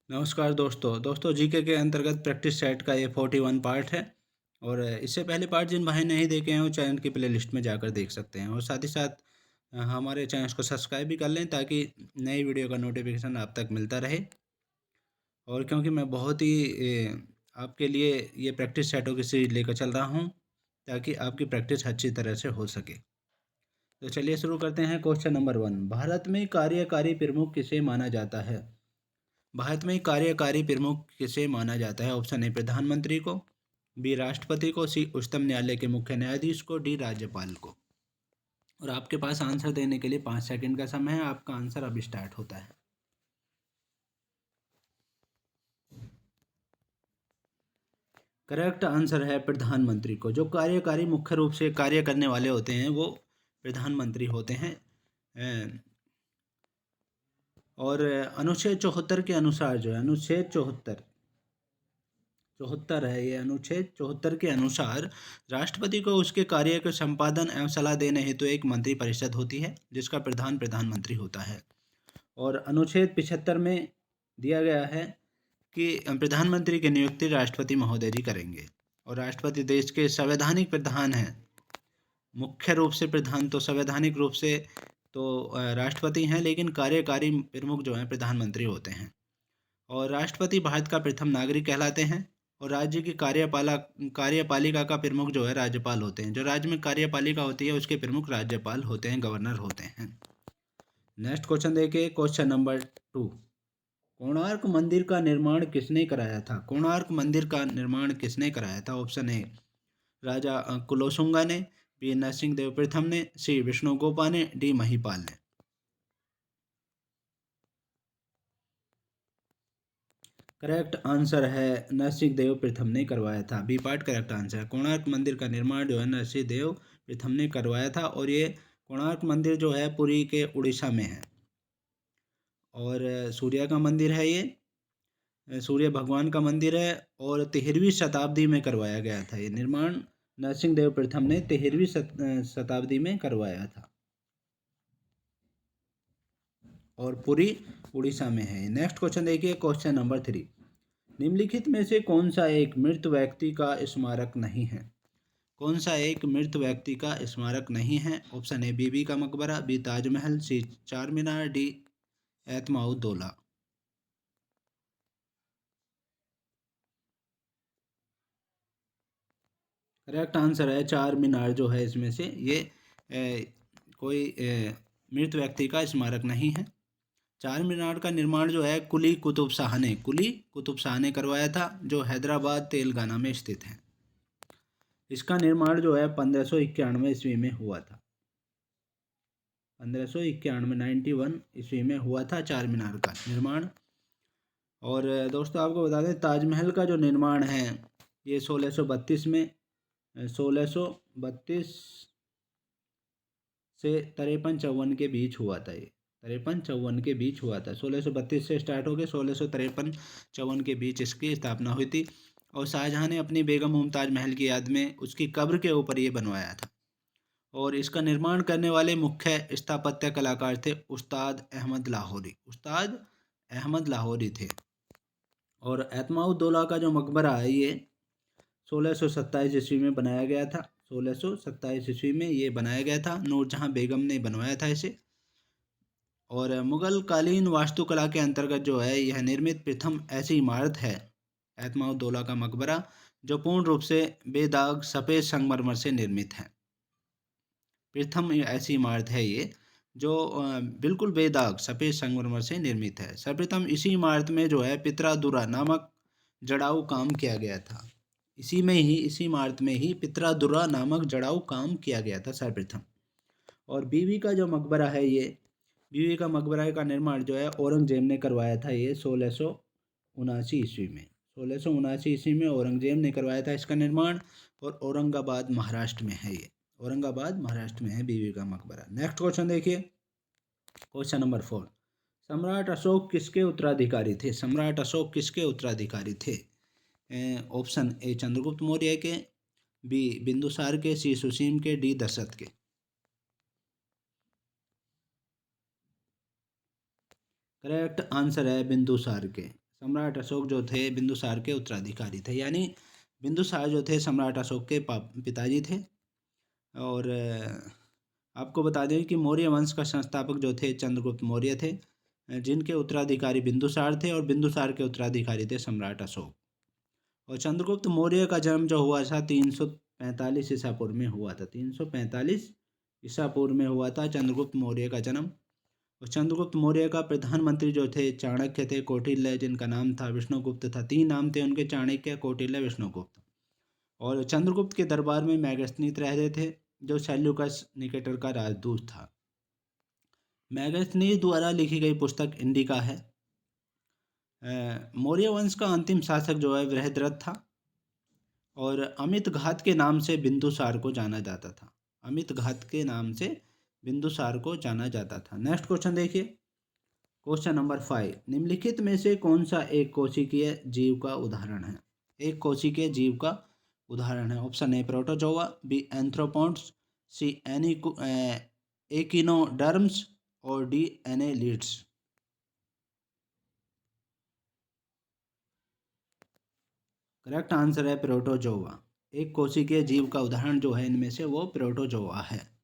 नमस्कार दोस्तों जीके के अंतर्गत प्रैक्टिस सेट का ये 41 पार्ट है। और इससे पहले पार्ट जिन भाई नहीं देखे हैं वो चैनल की प्लेलिस्ट में जाकर देख सकते हैं। और साथ ही साथ हमारे चैनल को सब्सक्राइब भी कर लें ताकि नई वीडियो का नोटिफिकेशन आप तक मिलता रहे। और क्योंकि मैं बहुत ही आपके लिए ये प्रैक्टिस सेटों की सीरीज लेकर चल रहा हूँ ताकि आपकी प्रैक्टिस अच्छी तरह से हो सके। तो चलिए शुरू करते हैं। क्वेश्चन नंबर 1, भारत में कार्यकारी प्रमुख किसे माना जाता है? भारत में कार्यकारी प्रमुख किसे माना जाता है? ऑप्शन ए प्रधानमंत्री को, बी राष्ट्रपति को, सी उच्चतम न्यायालय के मुख्य न्यायाधीश को, डी राज्यपाल को। और आपके पास आंसर देने के लिए 5 सेकंड का समय है। आपका आंसर अब स्टार्ट होता है। करेक्ट आंसर है प्रधानमंत्री को। जो कार्यकारी मुख्य रूप से कार्य करने वाले होते हैं वो प्रधानमंत्री होते हैं। और अनुच्छेद 74 के अनुसार जो है, अनुच्छेद 74 है ये, अनुच्छेद 74 के अनुसार राष्ट्रपति को उसके कार्य के संपादन एवं सलाह देने हेतु एक मंत्रिपरिषद होती है जिसका प्रधान प्रधानमंत्री होता है। और अनुच्छेद 75 में दिया गया है कि प्रधानमंत्री की नियुक्ति राष्ट्रपति महोदय जी करेंगे। और राष्ट्रपति देश के संवैधानिक प्रधान हैं। मुख्य रूप से प्रधान तो संवैधानिक रूप से तो राष्ट्रपति हैं, लेकिन कार्यकारी प्रमुख जो हैं प्रधानमंत्री होते हैं। और राष्ट्रपति भारत का प्रथम नागरिक कहलाते हैं। और राज्य की कार्यपालिका का प्रमुख जो है राज्यपाल होते हैं। जो राज्य में कार्यपालिका होती है उसके प्रमुख राज्यपाल होते हैं, गवर्नर होते हैं। नेक्स्ट क्वेश्चन देखिए, क्वेश्चन नंबर 2, कोणार्क मंदिर का निर्माण किसने कराया था? कोणार्क मंदिर का निर्माण किसने कराया था? ऑप्शन ए राजा कुलोशुंगा ने, बी नरसिंह देव प्रथम ने, सी विष्णुगोपा ने, डी महिपाल ने। करेक्ट आंसर है नरसिंह देव प्रथम ने करवाया था। बी पार्ट करेक्ट आंसर है। कोणार्क मंदिर का निर्माण जो है नरसिंह देव प्रथम ने करवाया था। और ये कोणार्क मंदिर जो है पुरी के उड़ीसा में है। और सूर्य का मंदिर है ये, सूर्य भगवान का मंदिर है। और 13वीं शताब्दी में करवाया गया था ये निर्माण। नरसिंह देव प्रथम ने 13वीं शताब्दी में करवाया था। और पुरी उड़ीसा में है। नेक्स्ट क्वेश्चन देखिए, क्वेश्चन नंबर 3, निम्नलिखित में से कौन सा एक मृत व्यक्ति का स्मारक नहीं है? कौन सा एक मृत व्यक्ति का स्मारक नहीं है? ऑप्शन ए बीबी का मकबरा, बी ताजमहल, सी चार मीनार, डी एतमाउद्दौला। करेक्ट आंसर है चार मीनार जो है इसमें से ये कोई मृत व्यक्ति का स्मारक नहीं है। चार मीनार का निर्माण जो है कुली कुतुब शाह ने करवाया था, जो हैदराबाद तेलंगाना में स्थित है। इसका निर्माण जो है 1591 ईस्वी में हुआ था। 1591 91 ईस्वी में हुआ था चार मीनार का निर्माण। और दोस्तों आपको बता दें ताजमहल का जो निर्माण है ये 1632 में 1632 से 53-54 के बीच हुआ था। ये 53-54 के बीच हुआ था। 1632 से स्टार्ट हो गए, 1653-54 के बीच इसकी स्थापना हुई थी। और शाहजहां ने अपनी बेगम मुमताज महल की याद में उसकी कब्र के ऊपर ये बनवाया था। और इसका निर्माण करने वाले मुख्य स्थापत्य कलाकार थे उस्ताद अहमद लाहौरी थे। और एतमाउद्दौला का जो मकबरा है ये 1627 ईस्वी में बनाया गया था। 1627 ईस्वी में ये बनाया गया था। नूरजहां बेगम ने बनवाया था इसे। और मुगल कालीन वास्तुकला के अंतर्गत जो है यह निर्मित प्रथम ऐसी इमारत है एतमाउद्दौला का मकबरा जो पूर्ण रूप से बेदाग सफ़ेद संगमरमर से निर्मित है। प्रथम ऐसी इमारत है ये जो बिल्कुल बेदाग सफ़ेद संगमरमर से निर्मित है। सर्वप्रथम इसी इमारत में जो है पित्रादुरा नामक जड़ाऊ काम किया गया था। इसी इमारत में ही पित्रादुरा नामक जड़ाऊ काम किया गया था सर्वप्रथम। और बीवी का जो मकबरा है ये, बीवी का मकबरा का निर्माण जो है औरंगजेब ने करवाया था। ये 1679 ईस्वी में 1679 ईस्वी में औरंगजेब ने करवाया था इसका निर्माण। और औरंगाबाद महाराष्ट्र में है ये, औरंगाबाद महाराष्ट्र में है बीवी का मकबरा। नेक्स्ट क्वेश्चन देखिए, क्वेश्चन नंबर 4, सम्राट अशोक किसके उत्तराधिकारी थे? सम्राट अशोक किसके उत्तराधिकारी थे? ऑप्शन ए चंद्रगुप्त मौर्य के, बी बिंदुसार के, सी सुसीम के, डी दशरथ के। करेक्ट आंसर है बिंदुसार के। सम्राट अशोक जो थे बिंदुसार के उत्तराधिकारी थे, यानी बिंदुसार जो थे सम्राट अशोक के पिताजी थे। और आपको बता दें कि मौर्य वंश का संस्थापक जो थे चंद्रगुप्त मौर्य थे, जिनके उत्तराधिकारी बिंदुसार थे और बिंदुसार के उत्तराधिकारी थे सम्राट अशोक। और चंद्रगुप्त मौर्य का जन्म जो हुआ था 345 ईसा पूर्व में हुआ था। 345 ईसा पूर्व में हुआ था चंद्रगुप्त मौर्य का जन्म। और चंद्रगुप्त मौर्य का प्रधानमंत्री जो थे चाणक्य थे, कौटिल्य जिनका नाम था, विष्णुगुप्त था। 3 नाम थे उनके, चाणक्य, कौटिल्य, विष्णुगुप्त। और चंद्रगुप्त के दरबार में मैगस्थनीस रहते थे, जो सेल्यूकस निकेटर का राजदूत था। मैगस्थनीस द्वारा लिखी गई पुस्तक इंडिका है। मौर्य वंश का अंतिम शासक जो है बृहद्रथ था और अमित घात के नाम से बिंदुसार को जाना जाता था। अमित घात के नाम से बिंदुसार को जाना जाता था। नेक्स्ट क्वेश्चन देखिए, क्वेश्चन नंबर 5, निम्नलिखित में से कौन सा एक कोशिकीय जीव का उदाहरण है? एक कोशिकीय जीव का उदाहरण है। ऑप्शन ए प्रोटोजोआ, बी एंथ्रोपोड्स, सी एकिनोडर्म्स और डी एनेलिड्स। करेक्ट आंसर है प्रोटोजोआ। एक कोशिकीय जीव का उदाहरण जो है इनमें से वो प्रोटोजोआ है।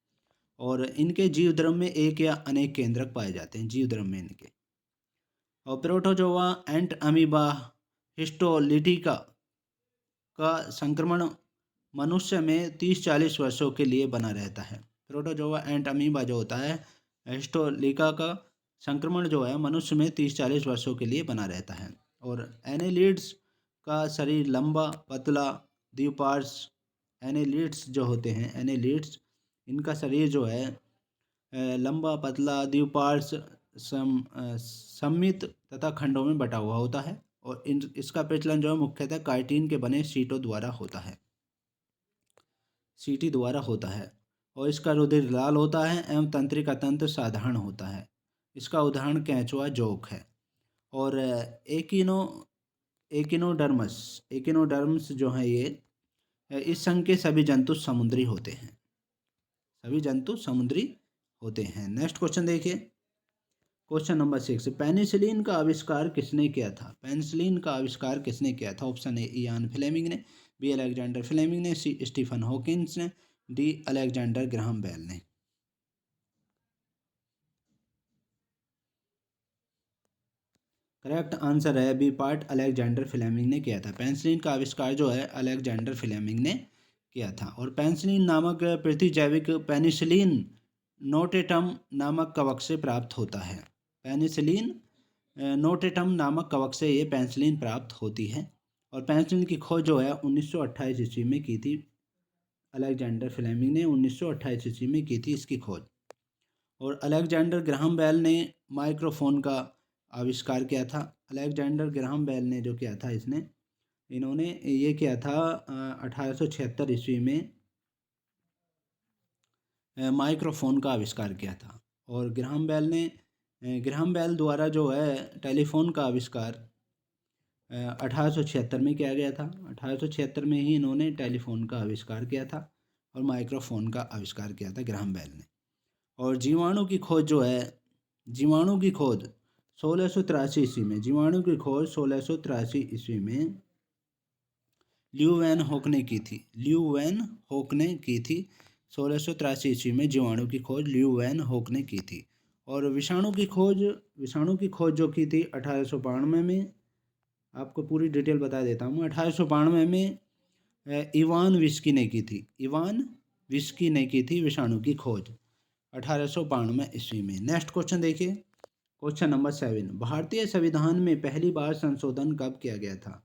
और इनके जीव द्रव्य में एक या अनेक केंद्रक पाए जाते हैं जीव द्रव्य में इनके। और प्रोटोजोआ एंट अमीबा हिस्टोलिटिका का संक्रमण मनुष्य में 30-40 वर्षों के लिए बना रहता है। प्रोटोजोआ एंट अमीबा जो होता है हिस्टोलिका का संक्रमण जो है मनुष्य में 30-40 वर्षों के लिए बना रहता है। और एनेलिड्स का शरीर लंबा, पतला, द्विपार्श। एनेलिड्स जो होते हैं, एनेलिड्स, इनका शरीर जो है लंबा, पतला, द्विपार्श, सममित तथा खंडों में बटा हुआ होता है। और इसका प्रचलन जो है मुख्यतः काइटिन के बने सीटों द्वारा होता है, सीटी द्वारा होता है। और इसका रुधिर लाल होता है एवं तंत्रिका तंत्र साधारण होता है। इसका उदाहरण केंचुआ जोंक है। और एकिनोडर्म्स जो है ये, इस संघ के सभी जंतु समुद्री होते हैं। सभी जंतु समुद्री होते हैं। नेक्स्ट क्वेश्चन देखिए, क्वेश्चन नंबर 6, पेनिसिलिन का आविष्कार किसने किया था? पेनिसिलिन का आविष्कार किसने किया था? ऑप्शन ए इयान फ्लेमिंग ने, बी अलेक्जेंडर फ्लेमिंग ने, सी स्टीफन हॉकिंस ने, डी अलेक्जेंडर ग्राहम बेल ने। करेक्ट आंसर है बी पार्ट, अलेक्जेंडर फ्लेमिंग ने किया था। पेनिसिलिन का आविष्कार जो है अलेक्जेंडर फ्लेमिंग ने किया था। और पेनिसिलिन नामक प्रतिजैविक पेनिसिलिन नोटेटम नामक कवक से प्राप्त होता है। पेनिसिलिन नोटेटम नामक कवक से ये पेनिसिलिन प्राप्त होती है। और पेनिसिलिन की खोज जो है 1928 ईस्वी में की थी। अलेक्जेंडर फ्लेमिंग ने 1928 ईस्वी में की थी इसकी खोज। और अलेक्जेंडर ग्राहम बेल ने माइक्रोफोन का आविष्कार किया था। अलेक्जेंडर ग्राहम बेल ने जो किया था, इन्होंने ये किया था 1876 ईस्वी में माइक्रोफोन का आविष्कार किया था। और ग्राहम बेल द्वारा जो है टेलीफोन का आविष्कार 1876 में किया गया था। 1876 में ही इन्होंने टेलीफोन का आविष्कार किया था और माइक्रोफोन का आविष्कार किया था ग्राहम बेल ने। और जीवाणु की खोज जो है, जीवाणु की खोज 1683 ईस्वी में, जीवाणु की खोज 1683 ईस्वी में ल्यू वैन होक ने की थी। ल्यू वैन होक ने की थी 1683 ईस्वी में जीवाणु की खोज ल्यू वैन होक ने की थी। और विषाणु की खोज जो की थी 1892 में, आपको पूरी डिटेल बता देता हूँ। 1892 में इवान विस्की ने की थी। इवान विस्की ने की थी विषाणु की खोज 1892 ईस्वी में। नेक्स्ट क्वेश्चन देखिए, क्वेश्चन नंबर 7, भारतीय संविधान में पहली बार संशोधन कब किया गया था?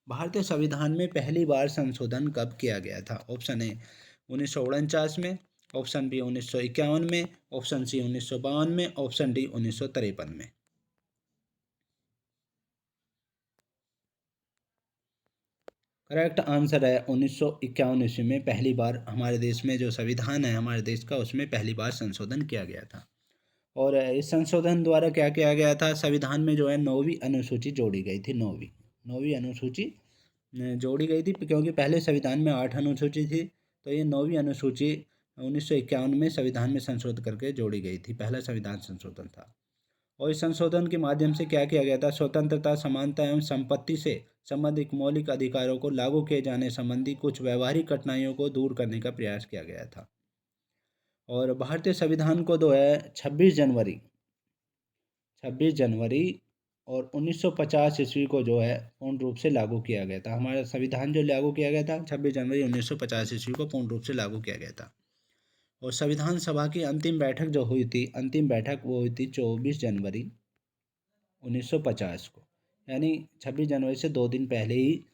भारतीय संविधान में पहली बार संशोधन कब किया गया था? ऑप्शन ए 1949 में, ऑप्शन बी 1951 में, ऑप्शन सी 1952 में, ऑप्शन डी 1953 में। करेक्ट आंसर है 1951 ईस्वी में पहली बार हमारे देश में जो संविधान है हमारे देश का, उसमें पहली बार संशोधन किया गया था। और इस संशोधन द्वारा क्या किया गया था? संविधान में जो है 9वीं अनुसूची जोड़ी गई थी। 9वीं अनुसूची जोड़ी गई थी, क्योंकि पहले संविधान में 8 अनुसूची थी, तो ये 9वीं अनुसूची 1951 में संविधान में संशोधन करके जोड़ी गई थी। पहला संविधान संशोधन था। और इस संशोधन के माध्यम से क्या किया गया था, स्वतंत्रता, समानता एवं संपत्ति से संबंधित मौलिक अधिकारों को लागू किए जाने संबंधी कुछ व्यवहारिक कठिनाइयों को दूर करने का प्रयास किया गया था। और भारतीय संविधान को जो है 26 जनवरी और 1950 ईस्वी को जो है पूर्ण रूप से लागू किया गया था। हमारा संविधान जो लागू किया गया था 26 जनवरी 1950 ईस्वी को पूर्ण रूप से लागू किया गया था। और संविधान सभा की अंतिम बैठक जो हुई थी, अंतिम बैठक वो हुई थी 24 जनवरी 1950 को, यानी 26 जनवरी से 2 दिन पहले ही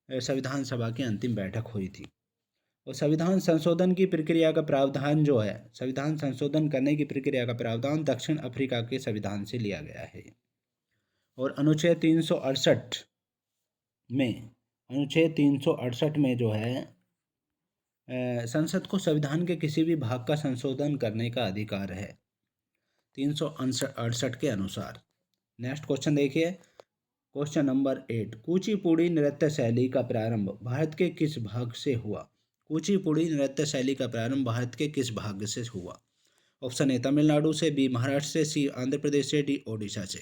संविधान सभा की अंतिम बैठक हुई थी। और संविधान संशोधन की प्रक्रिया का प्रावधान जो है, संविधान संशोधन करने की प्रक्रिया का प्रावधान दक्षिण अफ्रीका के संविधान से लिया गया है। और अनुच्छेद 368 में जो है संसद को संविधान के किसी भी भाग का संशोधन करने का अधिकार है 368 के अनुसार। नेक्स्ट क्वेश्चन देखिए, क्वेश्चन नंबर 8, कुचिपुड़ी नृत्य शैली का प्रारंभ भारत के किस भाग से हुआ? कुचिपुड़ी नृत्य शैली का प्रारंभ भारत के किस भाग से हुआ? ऑप्शन ए तमिलनाडु से, बी महाराष्ट्र से, सी आंध्र प्रदेश से, डी ओडिशा से।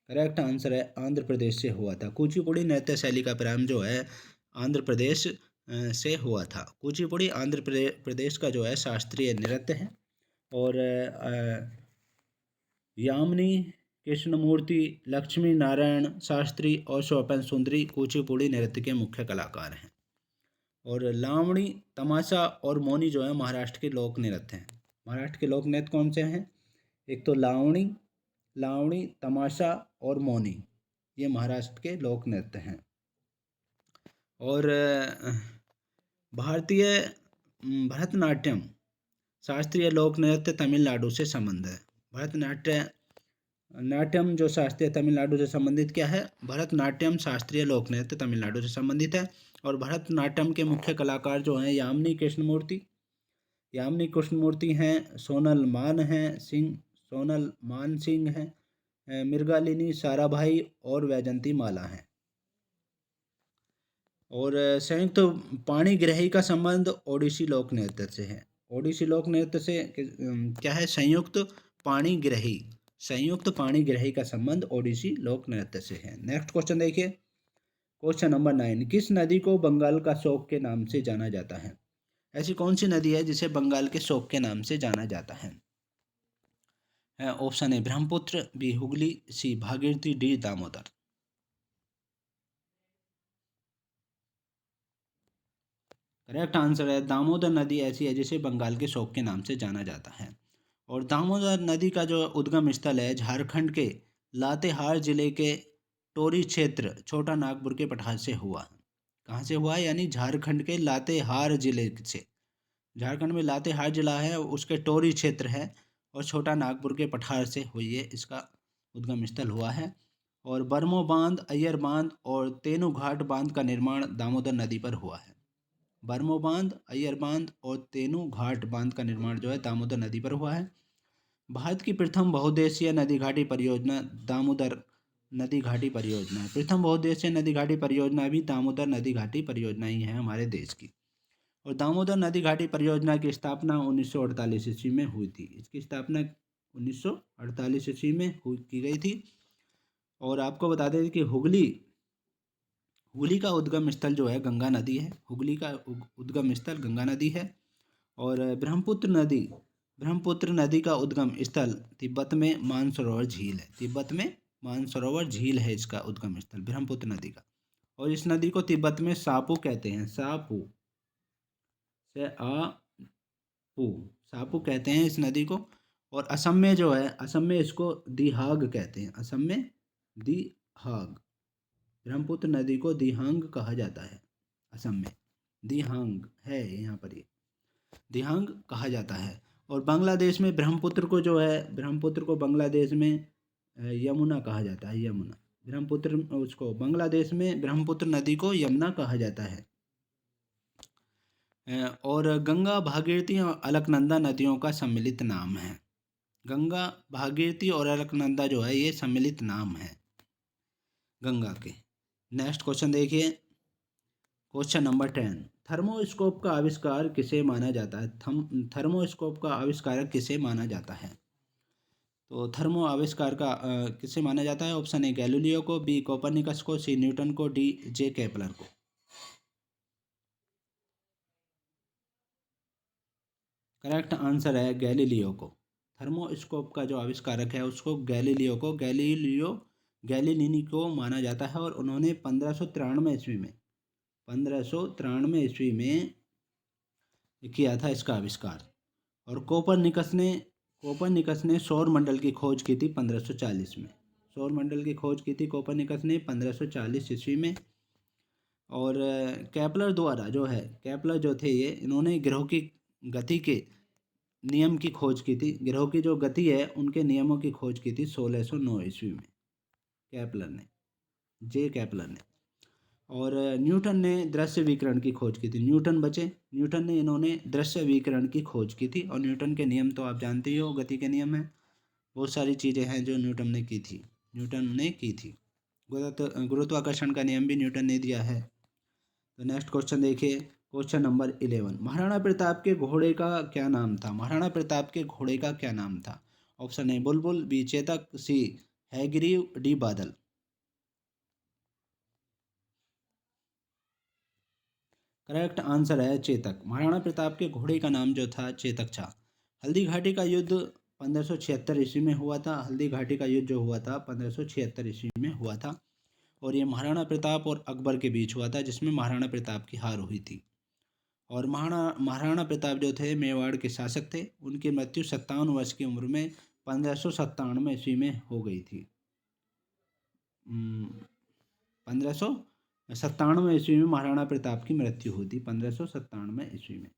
करेक्ट आंसर है आंध्र प्रदेश से हुआ था। कुचिपुड़ी नृत्य शैली का प्रारंभ जो है आंध्र प्रदेश से हुआ था। कुचिपुड़ी आंध्र प्रदेश का जो है शास्त्रीय नृत्य है। और यामिनी कृष्णमूर्ति, लक्ष्मी नारायण शास्त्री और स्वपन सुंदरी कुचिपुड़ी नृत्य के मुख्य कलाकार हैं। और लावणी, तमाशा और मौनी जो है महाराष्ट्र के लोक नृत्य हैं। महाराष्ट्र के लोक नृत्य कौन से हैं? एक तो लावणी, तमाशा और मौनी, ये महाराष्ट्र के लोक नृत्य हैं। और भारतीय भरतनाट्यम शास्त्रीय लोक नृत्य तमिलनाडु से संबंध है। भरतनाट्यम जो शास्त्रीय तमिलनाडु से संबंधित क्या है? भरतनाट्यम शास्त्रीय लोक नृत्य तमिलनाडु से संबंधित है। और भरतनाट्यम के मुख्य कलाकार जो हैं यामिनी कृष्णमूर्ति हैं, सोनल मान सिंह हैं, मृगालिनी साराभाई और वैजंती माला हैं। और संयुक्त पाणिग्रही का संबंध ओडिसी लोक नृत्य से है। ओडिसी लोक नृत्य से क्या है? संयुक्त पाणिग्रही का संबंध ओडिसी लोक नृत्य से है। नेक्स्ट क्वेश्चन देखिए, क्वेश्चन नंबर 9, किस नदी को बंगाल का शोक के नाम से जाना जाता है? ऐसी कौन सी नदी है जिसे बंगाल के शोक के नाम से जाना जाता है? Option A Brahmaputra, B Hugli, C Bhagirathi, D Damodar. Correct answer है दामोदर नदी ऐसी है जिसे बंगाल के शोक के नाम से जाना जाता है। और दामोदर नदी का जो उद्गम स्थल है झारखंड के लातेहार जिले के टोरी क्षेत्र छोटा नागपुर के पठार से हुआ। कहाँ से हुआ? यानी झारखंड के लातेहार जिले से। झारखंड में लातेहार जिला है, उसके टोरी क्षेत्र है और छोटा नागपुर के पठार से हुई है, इसका उद्गम स्थल हुआ है। और बरमो बांध, अय्यर बांध और तेनू घाट बांध का निर्माण दामोदर नदी पर हुआ है। बरमो बांध, अय्यर बांध और तेनू घाट बांध का निर्माण जो है दामोदर नदी पर हुआ है। भारत की प्रथम बहुउद्देशीय नदी घाटी परियोजना दामोदर नदी घाटी परियोजना है। प्रथम बहुउद्देशीय नदी घाटी परियोजना भी दामोदर नदी घाटी परियोजना ही है हमारे देश की। और दामोदर नदी घाटी परियोजना की स्थापना 1948 ईस्वी में हुई थी। इसकी स्थापना 1948 ईस्वी में की गई थी। और आपको बता दें कि हुगली का उद्गम स्थल जो है गंगा नदी है। हुगली का उद्गम स्थल गंगा नदी है। और ब्रह्मपुत्र नदी का उद्गम स्थल तिब्बत में मानसरोवर झील है। तिब्बत में मानसरोवर झील है इसका उद्गम स्थल ब्रह्मपुत्र नदी का। और इस नदी को तिब्बत में सापू कहते हैं। सापू कहते हैं इस नदी को। और असम में जो है, असम में इसको दिहाग कहते हैं। असम में दिहाग, ब्रह्मपुत्र नदी को दिहांग कहा जाता है। असम में दिहांग है, यहाँ पर ये दिहांग कहा जाता है। और बांग्लादेश में ब्रह्मपुत्र को बांग्लादेश में यमुना कहा जाता है। यमुना ब्रह्मपुत्र, उसको बांग्लादेश में ब्रह्मपुत्र नदी को यमुना कहा जाता है। और गंगा, भागीरथी और अलकनंदा नदियों का सम्मिलित नाम है। गंगा, भागीरथी और अलकनंदा जो है ये सम्मिलित नाम है गंगा के। नेक्स्ट क्वेश्चन देखिए, क्वेश्चन नंबर 10, थर्मोस्कोप का आविष्कार किसे माना जाता है? थर्मोस्कोप का आविष्कारक किसे माना जाता है? तो थर्मो आविष्कार का किसे माना जाता है? ऑप्शन ए गैलीलियो को, बी कोपरनिकस को, सी न्यूटन को, डी जे केपलर को। करेक्ट आंसर है गैलीलियो को। थर्मोस्कोप का जो आविष्कारक है उसको गैलीलिनी को माना जाता है और उन्होंने 1593 ईस्वी में किया था इसका आविष्कार। और कोपरनिकस ने सौर मंडल की खोज की थी 1540 में। सौर मंडल की खोज की थी कोपरनिकस ने 1540 ईस्वी में। और केपलर जो थे ये इन्होंने ग्रहों की गति के नियम की खोज की थी। ग्रहों की जो गति है उनके नियमों की खोज की थी 1609 ईस्वी में केपलर ने। और न्यूटन ने दृश्य विकिरण की खोज की थी। इन्होंने दृश्य विकिरण की खोज की थी। और न्यूटन के नियम तो आप जानते ही हो, गति के नियम हैं। बहुत सारी चीज़ें हैं जो न्यूटन ने की थी। गुरुत्वाकर्षण का नियम भी न्यूटन ने दिया है। तो नेक्स्ट क्वेश्चन देखिए, क्वेश्चन नंबर 11। महाराणा प्रताप के घोड़े का क्या नाम था? ऑप्शन ए बुलबुल, बी चेतक, सी हैग्रीव, डी बादल। करेक्ट आंसर है चेतक। महाराणा प्रताप के घोड़े का नाम जो था चेतक था। हल्दी घाटी का युद्ध 1576 ईस्वी में हुआ था। 1576 ईस्वी में हुआ था। और ये महाराणा प्रताप और अकबर के बीच हुआ था, जिसमें महाराणा प्रताप की हार हुई थी। और महाराणा प्रताप जो थे मेवाड़ के शासक थे। उनकी मृत्यु 57 वर्ष की उम्र में 1597 ईस्वी में हो गई थी। 1597 ईस्वी में महाराणा प्रताप की मृत्यु हुई थी। 1597 ईस्वी में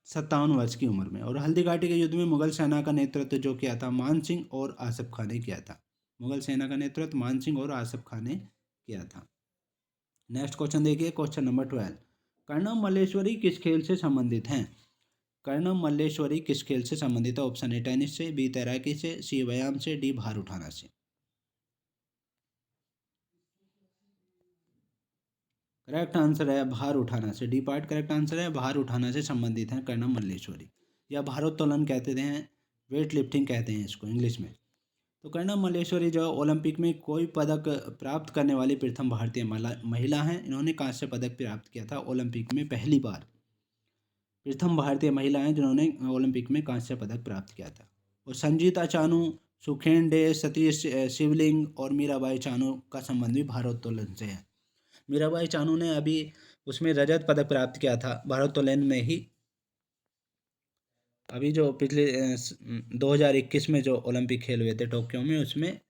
57 वर्ष की उम्र में। और हल्दी घाटी के युद्ध में मुगल सेना का नेतृत्व जो किया था मान सिंह और आसिफ खान ने किया था। नेक्स्ट क्वेश्चन देखिए, क्वेश्चन नंबर 12। कर्णम मल्लेश्वरी किस खेल से संबंधित हैं? ऑप्शन ए टेनिस से, बी तैराकी से, सी व्यायाम से, डी भार उठाना से। करेक्ट आंसर है भार उठाना से। डी पार्ट करेक्ट आंसर है। भार उठाना से संबंधित हैं कर्णम मल्लेश्वरी, या भारोत्तोलन कहते हैं, वेट लिफ्टिंग कहते हैं इसको इंग्लिश में। तो कर्णम मल्लेश्वरी जो ओलंपिक में कोई पदक प्राप्त करने वाली प्रथम भारतीय महिला हैं। इन्होंने कांस्य पदक प्राप्त किया था ओलंपिक में पहली बार। प्रथम भारतीय महिला हैं जिन्होंने ओलंपिक में कांस्य पदक प्राप्त किया था। और संजीता चानू, सुखेन डे, सतीश शिवलिंग और मीराबाई चानू का संबंध भी भारोत्तोलन से है। मीराबाई चानू ने अभी उसमें रजत पदक प्राप्त किया था भारोत्तोलन में ही। अभी जो पिछले 2021 में जो ओलंपिक खेल हुए थे टोक्यो में, उसमें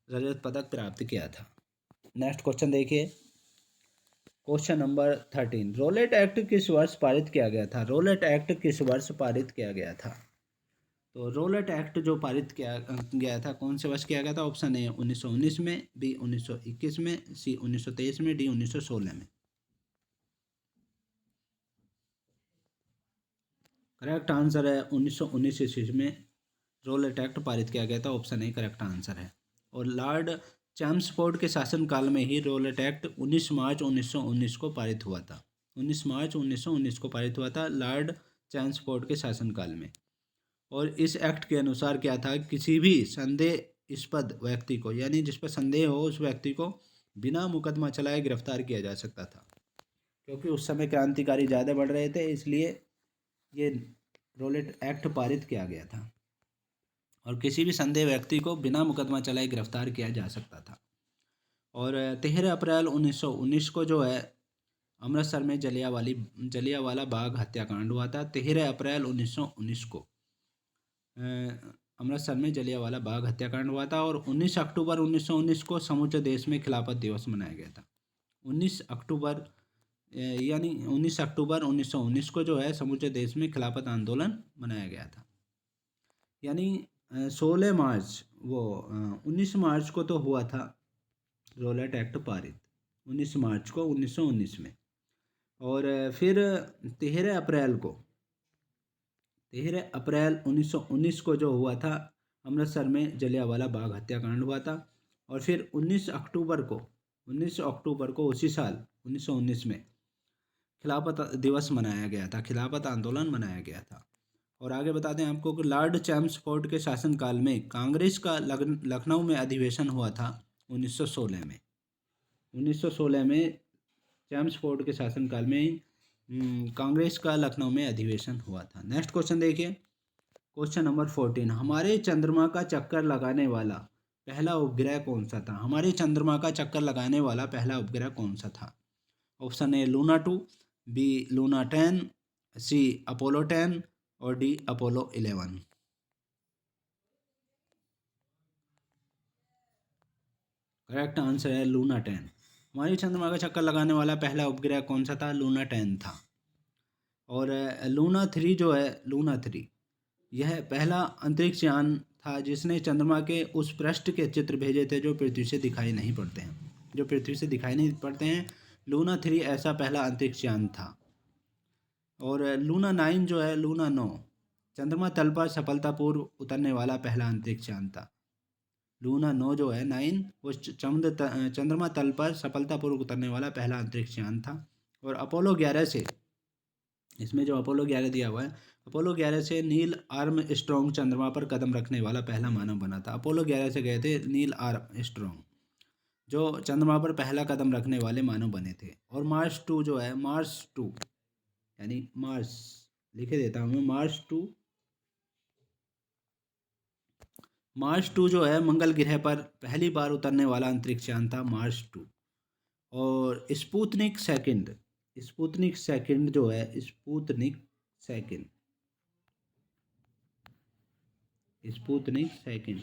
रजत पदक प्राप्त किया था। नेक्स्ट क्वेश्चन देखिए, क्वेश्चन नंबर 13। रोलेट एक्ट किस वर्ष पारित किया गया था? तो रोलेट एक्ट जो पारित किया गया था कौन से वर्ष किया गया था? ऑप्शन ए 1919 में, बी 1921 में, सी 1923 में, डी 1916 में। करेक्ट आंसर है 1919 ईस्वी में रोलेट एक्ट पारित किया गया था। ऑप्शन ए करेक्ट आंसर है। और लॉर्ड चैम्सफोर्ड के शासनकाल में ही रोलेट एक्ट 19 मार्च 1919 को पारित हुआ था। 19 मार्च 1919 को पारित हुआ था लॉर्ड चैम्सफोर्ड के शासनकाल में। और इस एक्ट के अनुसार क्या था, किसी भी संदेहास्पद व्यक्ति को, यानी जिस पर संदेह हो उस व्यक्ति को बिना मुकदमा चलाए गिरफ्तार किया जा सकता था। क्योंकि उस समय क्रांतिकारी ज़्यादा बढ़ रहे थे, इसलिए ये रोलेट एक्ट पारित किया गया था। और किसी भी संदेह व्यक्ति को बिना मुकदमा चलाए गिरफ्तार किया जा सकता था। और 13 अप्रैल 1919 को जो है अमृतसर में जलियांवाला बाग हत्याकांड हुआ था। 13 अप्रैल 1919 को अमृतसर में जलियांवाला बाग हत्याकांड हुआ था। और 19 अक्टूबर 1919 को समूचे देश में खिलाफत दिवस मनाया गया था। 19 अक्टूबर 1919 को जो है समूचे देश में खिलाफत आंदोलन मनाया गया था। यानी 16 मार्च 19 मार्च को तो हुआ था रोलेट एक्ट पारित, 19 मार्च को 1919 में। और फिर 13 अप्रैल 1919 को जो हुआ था अमृतसर में जलियांवाला बाग हत्याकांड हुआ था। और फिर 19 अक्टूबर 19 अक्टूबर को उसी साल 1919 में खिलाफत दिवस मनाया गया था, खिलाफत आंदोलन मनाया गया था। और आगे बता दें आपको कि लॉर्ड चैम्सफोर्ड के शासनकाल में कांग्रेस का लखनऊ में अधिवेशन हुआ था 1916 में। 1916 में चैम्सफोर्ड के शासनकाल में कांग्रेस का लखनऊ में अधिवेशन हुआ था। नेक्स्ट क्वेश्चन देखिए, क्वेश्चन नंबर 14, हमारे चंद्रमा का चक्कर लगाने वाला पहला उपग्रह कौन सा था? हमारे चंद्रमा का चक्कर लगाने वाला पहला उपग्रह कौन सा था? Option A Luna 2, B Luna 10, C Apollo 10 और डी अपोलो 11। करेक्ट आंसर है लूना 10। हमारे चंद्रमा का चक्कर लगाने वाला पहला उपग्रह कौन सा था? लूना 10 था। और लूना 3 जो है, लूना 3 यह पहला अंतरिक्ष यान था जिसने चंद्रमा के उस पृष्ठ के चित्र भेजे थे जो पृथ्वी से दिखाई नहीं पड़ते हैं, जो पृथ्वी से दिखाई नहीं पड़ते हैं। लूना 3 ऐसा पहला अंतरिक्ष यान था। और लूना 9 जो है, लूना 9 चंद्रमा तल पर सफलतापूर्व उतरने वाला पहला अंतरिक्ष यान था। लूना 9 जो है 9 वो चंद्रमा तल पर सफलतापूर्वक उतरने वाला पहला अंतरिक्ष यान था। और अपोलो 11 से, इसमें जो अपोलो 11 दिया हुआ है, अपोलो 11 से नील आर्मस्ट्रॉन्ग चंद्रमा पर कदम रखने वाला पहला मानव बना था। अपोलो 11 से गए थे नील आर्मस्ट्रॉन्ग, जो चंद्रमा पर पहला कदम रखने वाले मानव बने थे। और मार्स 2 जो है, मार्स 2 यानी मार्स, लिखे देता हूँ मैं, मार्स 2 जो है मंगल ग्रह पर पहली बार उतरने वाला अंतरिक्ष यान था, मार्स 2। और स्पुतनिक सेकंड, स्पुतनिक सेकंड जो है, स्पुतनिक सेकंड, स्पुतनिक सेकंड,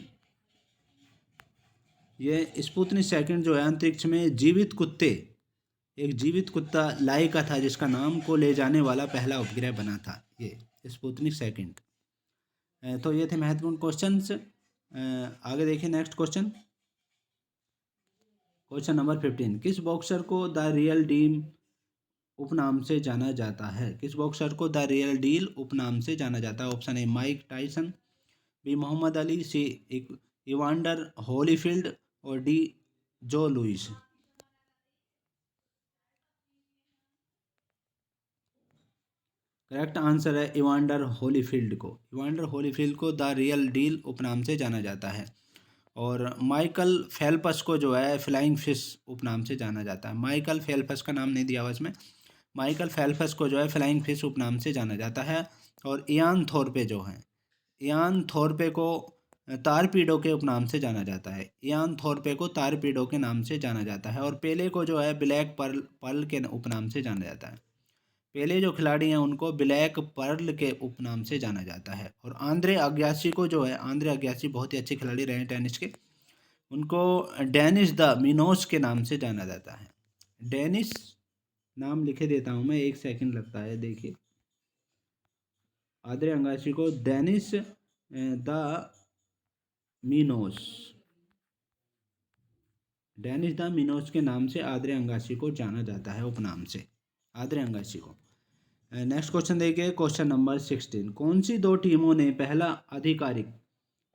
ये स्पुतनिक सेकंड जो है अंतरिक्ष में जीवित कुत्ते, एक जीवित कुत्ता लाइका था जिसका नाम को ले जाने वाला पहला उपग्रह बना था, ये स्पुतनिक सेकंड। तो ये थे महत्वपूर्ण क्वेश्चंस। आगे देखिए नेक्स्ट क्वेश्चन, क्वेश्चन नंबर 15, किस बॉक्सर को द रियल डील उपनाम से जाना जाता है? किस बॉक्सर को द रियल डील उपनाम से जाना जाता है? Option A Mike Tyson, B Muhammad Ali, C Evander Holyfield और D Joe Louis. Correct answer है इवांडर होलीफील्ड को। इवांडर होलीफील्ड को द रियल डील उपनाम से जाना जाता है। और माइकल फेल्प्स को जो है फ्लाइंग फिश उपनाम से जाना जाता है। माइकल फेल्प्स का नाम नहीं दिया हुआ इसमें, माइकल फेल्प्स को जो है फ्लाइंग फिश उपनाम से जाना जाता है। और इयान थोरपे जो हैं, इयान थोरपे को तारपीडो के उपनाम से जाना जाता है। इयान थोरपे को तारपीडो के नाम से जाना जाता है। और पेले को जो है ब्लैक पर्ल के उपनाम से जाना जाता है। पेले जो खिलाड़ी हैं उनको ब्लैक पर्ल के उपनाम से जाना जाता है। और आंद्रे अग्यासी को जो है, आंद्रे अग्यासी बहुत ही अच्छे खिलाड़ी रहे हैं टेनिस के, उनको डेनिस द मिनोस के नाम से जाना जाता है। डेनिस, नाम लिखे देता हूँ मैं, 1 सेकंड लगता है, देखिए। आंद्रे अगासी को Dennis the Minos, Dennis the Minos के नाम से आंद्रे अगासी को जाना जाता है, उपनाम से आंद्रे अगासी को। नेक्स्ट क्वेश्चन देखिए, क्वेश्चन नंबर 16, कौन सी दो टीमों ने पहला आधिकारिक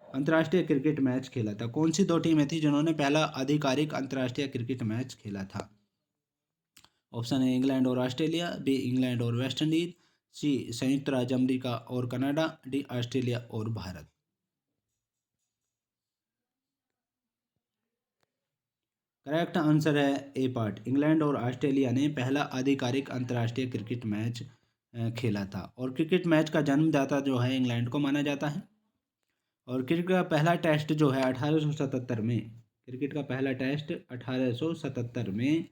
अंतर्राष्ट्रीय क्रिकेट मैच खेला था? कौन सी दो टीमें थी जिन्होंने पहला आधिकारिक अंतर्राष्ट्रीय क्रिकेट मैच खेला था? ऑप्शन है इंग्लैंड और ऑस्ट्रेलिया, बी इंग्लैंड और वेस्ट इंडीज, सी संयुक्त राज्य अमेरिका और कनाडा, डी ऑस्ट्रेलिया और भारत। करेक्ट आंसर है ए पार्ट, इंग्लैंड और ऑस्ट्रेलिया ने पहला आधिकारिक अंतर्राष्ट्रीय क्रिकेट मैच खेला था। और क्रिकेट मैच का जन्मदाता जो है इंग्लैंड को माना जाता है। और क्रिकेट का पहला टेस्ट जो है 1877 में, क्रिकेट का पहला टेस्ट 1877 में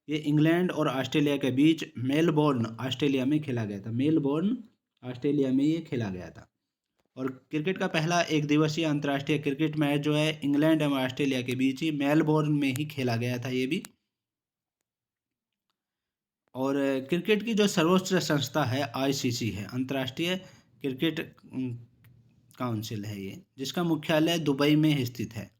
ये इंग्लैंड और ऑस्ट्रेलिया के बीच मेलबोर्न ऑस्ट्रेलिया में खेला गया था। मेलबोर्न ऑस्ट्रेलिया में ये खेला गया था। और क्रिकेट का पहला एक दिवसीय अंतर्राष्ट्रीय क्रिकेट मैच जो है इंग्लैंड एवं ऑस्ट्रेलिया के बीच ही मेलबोर्न में ही खेला गया था ये भी। और क्रिकेट की जो सर्वोच्च संस्था है आईसीसी है, अंतर्राष्ट्रीय क्रिकेट काउंसिल है ये, जिसका मुख्यालय दुबई में स्थित है।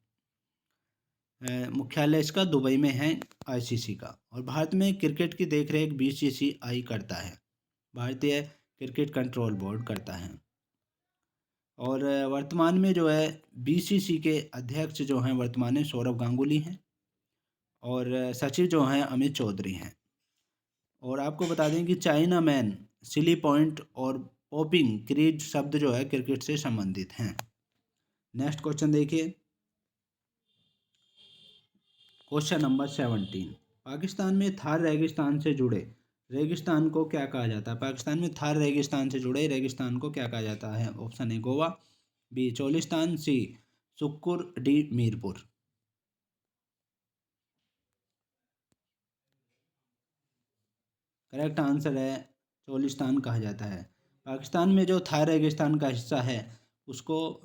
मुख्यालय इसका दुबई में है आईसीसी का। और भारत में क्रिकेट की देखरेख बीसीसीआई करता है, भारतीय क्रिकेट कंट्रोल बोर्ड करता है। और वर्तमान में जो है बीसीसी के अध्यक्ष जो हैं वर्तमान में सौरव गांगुली हैं। और सचिव जो हैं अमित चौधरी हैं। और आपको बता दें कि चाइना मैन, सिली पॉइंट और पॉपिंग क्रीज शब्द जो है क्रिकेट से संबंधित हैं। नेक्स्ट क्वेश्चन देखिए, क्वेश्चन नंबर 17। पाकिस्तान में थार रेगिस्तान से जुड़े रेगिस्तान को क्या कहा जाता है? पाकिस्तान में थार रेगिस्तान से जुड़े रेगिस्तान को क्या कहा जाता है? Option A Goa, B Cholistan, C Sukkur, D Mirpur. Correct answer है चोलिस्तान कहा जाता है। पाकिस्तान में जो थार रेगिस्तान का हिस्सा है उसको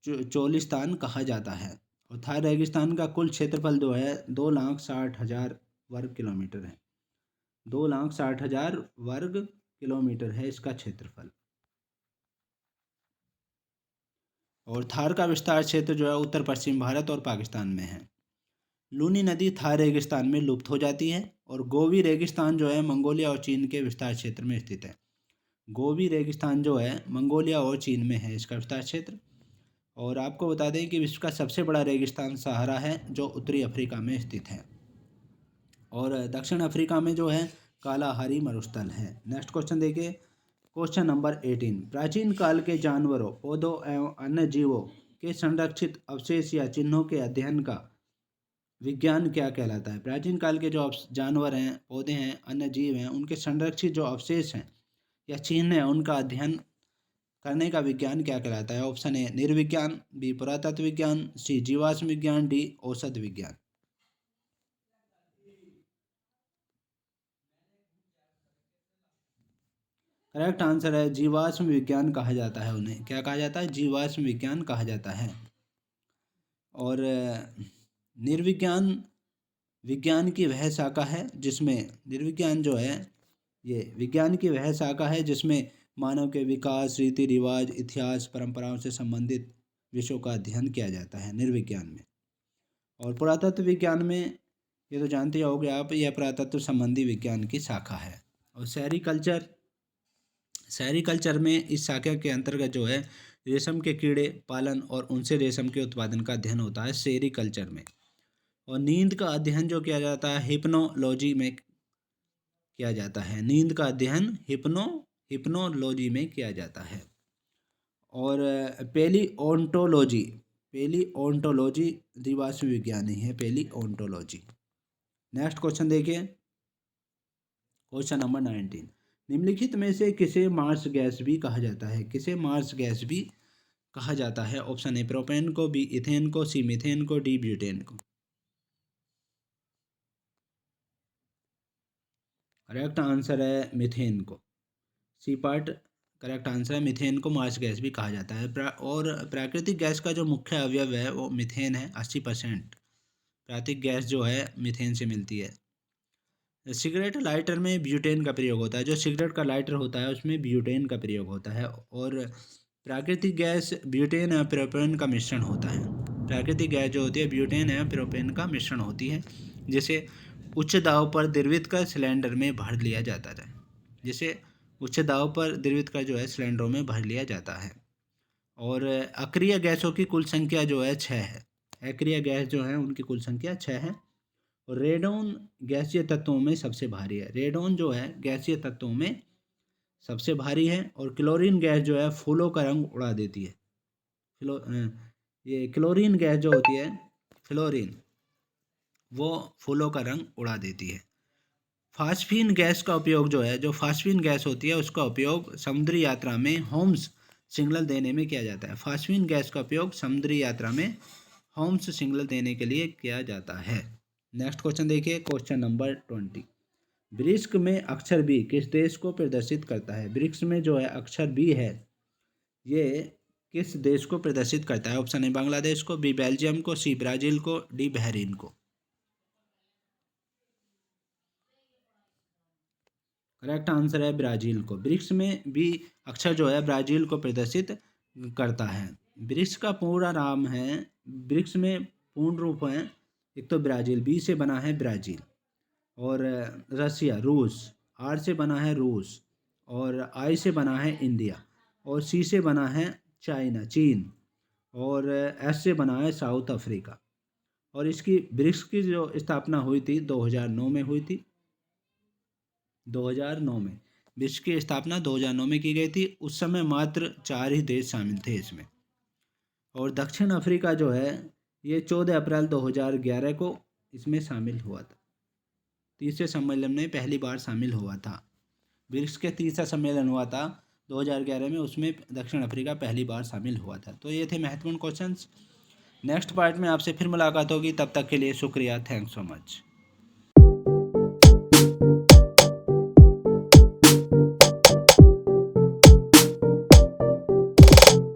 चोलिस्तान कहा जाता है। और थार रेगिस्तान का कुल क्षेत्रफल जो है 2,60,000 वर्ग किलोमीटर है। 2,60,000 वर्ग किलोमीटर है इसका क्षेत्रफल। और थार का विस्तार क्षेत्र जो है उत्तर पश्चिम भारत और पाकिस्तान में है। लूनी नदी थार रेगिस्तान में लुप्त हो जाती है। और गोबी रेगिस्तान जो है मंगोलिया और चीन के विस्तार क्षेत्र में स्थित है। गोबी रेगिस्तान जो है मंगोलिया और चीन में है इसका विस्तार क्षेत्र। और आपको बता दें कि विश्व का सबसे बड़ा रेगिस्तान सहारा है जो उत्तरी अफ्रीका में स्थित है। और दक्षिण अफ्रीका में जो है कालाहारी मरुस्थल है। नेक्स्ट क्वेश्चन देखिए, क्वेश्चन नंबर 18। प्राचीन काल के जानवरों, पौधों एवं अन्य जीवों के संरक्षित अवशेष या चिन्हों के अध्ययन का विज्ञान क्या कहलाता है? प्राचीन काल के जो जानवर हैं, पौधे हैं, अन्य जीव हैं, उनके संरक्षित जो अवशेष हैं या चिन्ह हैं उनका अध्ययन करने का विज्ञान क्या कहलाता है? ऑप्शन ए निर्विज्ञान, बी पुरातत्व विज्ञान, सी जीवाश्म विज्ञान, डी औषध विज्ञान। करेक्ट आंसर है जीवाश्म विज्ञान कहा जाता है उन्हें। क्या कहा जाता है? जीवाश्म विज्ञान कहा जाता है। और निर्विज्ञान विज्ञान की वह शाखा है जिसमें निर्विज्ञान जो है ये विज्ञान की वह शाखा है जिसमें मानव के विकास, रीति रिवाज, इतिहास, परंपराओं से संबंधित विषयों का अध्ययन किया जाता है निर्विज्ञान में। और पुरातत्व विज्ञान में ये तो जानते होंगे आप, यह पुरातत्व संबंधी विज्ञान की शाखा है। और शहरी कल्चर में इस शाखा के अंतर्गत जो है रेशम के कीड़े पालन और उनसे रेशम के उत्पादन का अध्ययन होता है शहरी कल्चर में। और नींद का अध्ययन जो किया जाता है हिप्नोलॉजी में किया जाता है। नींद का अध्ययन हिप्नोलॉजी में किया जाता है। और पेलिओन्टोलॉजी जीवाश्म विज्ञान ही है, पेलिओन्टोलॉजी। नेक्स्ट क्वेश्चन देखिए, क्वेश्चन नंबर 19। निम्नलिखित में से किसे मार्स गैस भी कहा जाता है? किसे मार्स गैस भी कहा जाता है? ऑप्शन ए प्रोपेन को, बी इथेन को, सी मीथेन को, डी ब्यूटेन को। करेक्ट आंसर है मीथेन को। सी पार्ट करेक्ट आंसर है। मीथेन को मार्स गैस भी कहा जाता है। और प्राकृतिक गैस का जो मुख्य अवयव है वो मीथेन है। 80% प्राकृतिक गैस जो है मीथेन से मिलती है। सिगरेट लाइटर में ब्यूटेन का प्रयोग होता है। जो सिगरेट का लाइटर होता है उसमें ब्यूटेन का प्रयोग होता है। और प्राकृतिक गैस ब्यूटेन या प्रोपेन का मिश्रण होता है। प्राकृतिक गैस जो होती है ब्यूटेन या प्रोपेन का मिश्रण होती है, जिसे उच्च दाब पर द्रवित कर सिलेंडर में भर लिया जाता है। जिसे उच्च दाब पर द्रवित कर जो है सिलेंडरों में भर लिया जाता है। और अक्रिय गैसों की कुल संख्या जो है 6 है। अक्रिय गैस जो है उनकी कुल संख्या 6 है। और रेडोन गैसीय तत्वों में सबसे भारी है। रेडोन जो है गैसीय तत्वों में सबसे भारी है। और क्लोरीन गैस जो है फूलों का रंग उड़ा देती है। ये क्लोरीन गैस जो होती है फ्लोरीन, वो फूलों का रंग उड़ा देती है। फास्फीन गैस का उपयोग जो है, जो फास्फीन गैस होती है उसका उपयोग समुद्री यात्रा में होम्स सिग्नल देने में किया जाता है। फास्फीन गैस का उपयोग समुद्री यात्रा में होम्स सिग्नल देने के लिए किया जाता है। नेक्स्ट क्वेश्चन देखिए, क्वेश्चन नंबर 20। वृक्ष में अक्षर बी किस देश को प्रदर्शित करता है? वृक्ष में जो है अक्षर बी है ये किस देश को प्रदर्शित करता है? ऑप्शन ए बांग्लादेश को, बी बेल्जियम को, सी ब्राजील को, डी बहरीन को। करेक्ट आंसर है ब्राजील को। वृक्ष में बी अक्षर जो है ब्राजील को प्रदर्शित करता है। वृक्ष का पूरा नाम है, वृक्ष में पूर्ण रूप है, एक तो ब्राजील, बी से बना है ब्राजील, और रसिया रूस, आर से बना है रूस, और आई से बना है इंडिया, और सी से बना है चाइना चीन, और एस से बना है साउथ अफ्रीका। और इसकी ब्रिक्स की जो स्थापना हुई थी 2009 में हुई थी। 2009 में ब्रिक्स की स्थापना 2009 में की गई थी। उस समय मात्र 4 ही देश शामिल थे इसमें। और दक्षिण अफ्रीका जो है ये 14 अप्रैल 2011 को इसमें शामिल हुआ था। तीसरे सम्मेलन में पहली बार शामिल हुआ था। ब्रिक्स के तीसरा सम्मेलन हुआ था 2011 में, उसमें दक्षिण अफ्रीका पहली बार शामिल हुआ था। तो ये थे महत्वपूर्ण क्वेश्चंस। नेक्स्ट पार्ट में आपसे फिर मुलाकात होगी, तब तक के लिए शुक्रिया। Thanks so much.